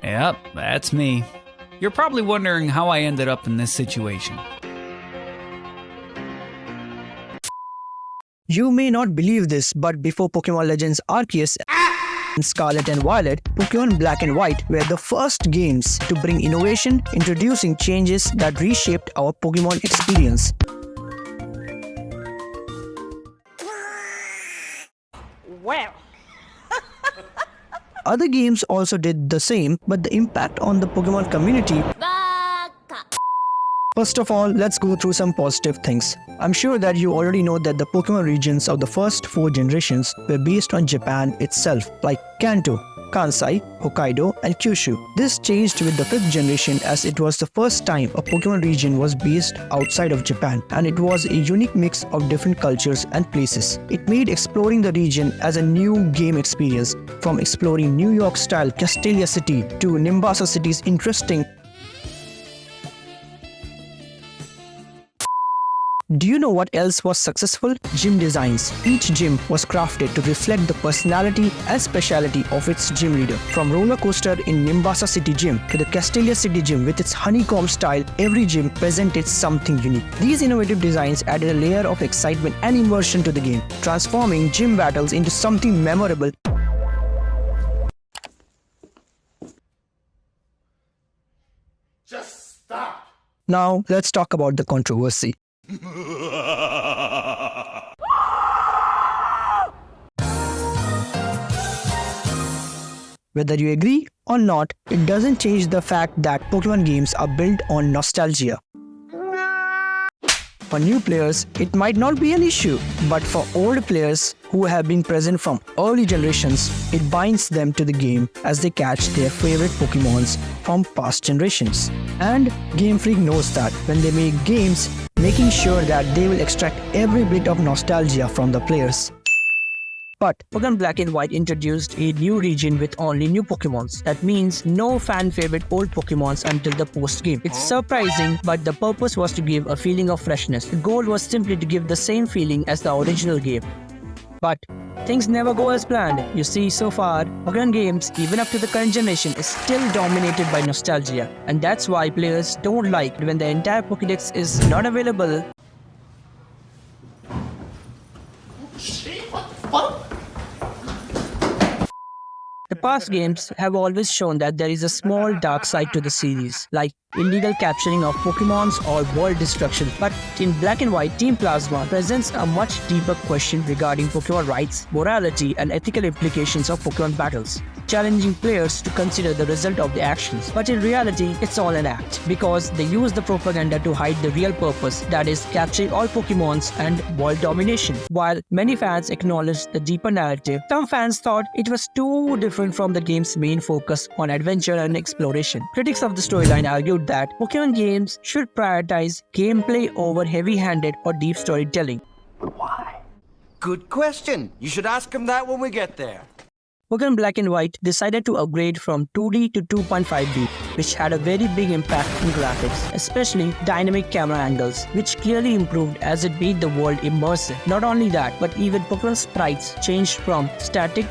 Yep, that's me. You're probably wondering how I ended up in this situation. You may not believe this, but before Pokémon Legends Arceus and Scarlet and Violet, Pokémon Black and White were the first games to bring innovation, introducing changes that reshaped our Pokémon experience. Well. Other games also did the same, but the impact on the Pokémon community. First of all, let's go through some positive things. I'm sure that you already know that the Pokémon regions of the first 4 generations were based on Japan itself, like Kanto, Kansai, Hokkaido, and Kyushu. This changed with the 5th generation as it was the first time a Pokémon region was based outside of Japan, and it was a unique mix of different cultures and places. It made exploring the region as a new game experience, from exploring New York-style Castelia City to Nimbasa City's interesting. Do you know what else was successful? Gym designs. Each gym was crafted to reflect the personality and speciality of its gym leader. From roller coaster in Nimbasa City Gym to the Castelia City Gym with its honeycomb style, every gym presented something unique. These innovative designs added a layer of excitement and immersion to the game, transforming gym battles into something memorable. Just stop! Now, let's talk about the controversy. Whether you agree or not, it doesn't change the fact that Pokémon games are built on nostalgia. For new players, it might not be an issue, but for old players who have been present from early generations, it binds them to the game as they catch their favorite Pokémons from past generations. And Gamefreak knows that when they make games, making sure that they will extract every bit of nostalgia from the players. But Pokémon Black and White introduced a new region with only new Pokémons. That means no fan-favorite old Pokémons until the post-game. It's surprising, but the purpose was to give a feeling of freshness. The goal was simply to give the same feeling as the original game. But things never go as planned. You see, so far, Pokémon games, even up to the current generation, is still dominated by nostalgia. And that's why players don't like when the entire Pokédex is not available. The past games have always shown that there is a small dark side to the series, like illegal capturing of Pokémons or world destruction. But in Black and White, Team Plasma presents a much deeper question regarding Pokémon rights, morality, and ethical implications of Pokémon battles, challenging players to consider the result of the actions. But in reality, it's all an act, because they use the propaganda to hide the real purpose, that is, capturing all Pokémons and world domination. While many fans acknowledged the deeper narrative, some fans thought it was too different from the game's main focus on adventure and exploration. Critics of the storyline argued that Pokémon games should prioritize gameplay over heavy-handed or deep storytelling. Why? Good question. You should ask him that when we get there. Pokémon Black and White decided to upgrade from 2D to 2.5D, which had a very big impact on graphics, especially dynamic camera angles, which clearly improved as it made the world immersive. Not only that, but even Pokémon sprites changed from static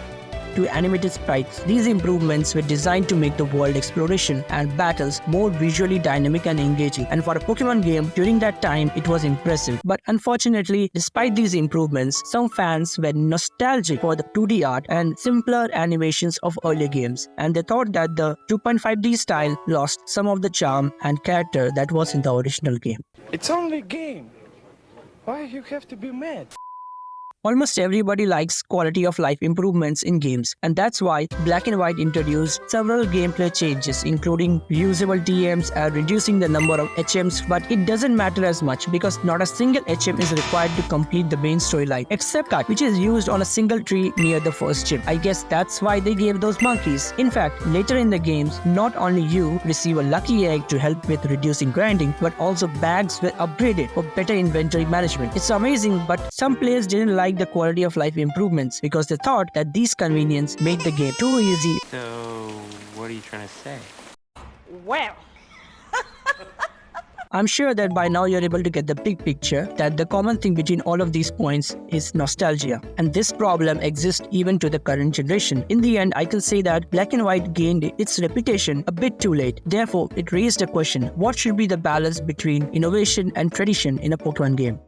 to animated sprites. These improvements were designed to make the world exploration and battles more visually dynamic and engaging. And for a Pokémon game, during that time, it was impressive. But unfortunately, despite these improvements, some fans were nostalgic for the 2D art and simpler animations of earlier games. And they thought that the 2.5D style lost some of the charm and character that was in the original game. It's only a game. Why you have to be mad? Almost everybody likes quality of life improvements in games, and that's why Black and White introduced several gameplay changes, including reusable TMs and reducing the number of HMs, but it doesn't matter as much because not a single HM is required to complete the main storyline, except Cut, which is used on a single tree near the first gym. I guess that's why they gave those monkeys. In fact, later in the games, not only you receive a lucky egg to help with reducing grinding, but also bags were upgraded for better inventory management. It's amazing, but some players didn't like the quality of life improvements because they thought that these conveniences made the game too easy. So, what are you trying to say? Well. I'm sure that by now you're able to get the big picture that the common thing between all of these points is nostalgia. And this problem exists even to the current generation. In the end, I can say that Black and White gained its reputation a bit too late. Therefore, it raised a question: what should be the balance between innovation and tradition in a Pokemon game?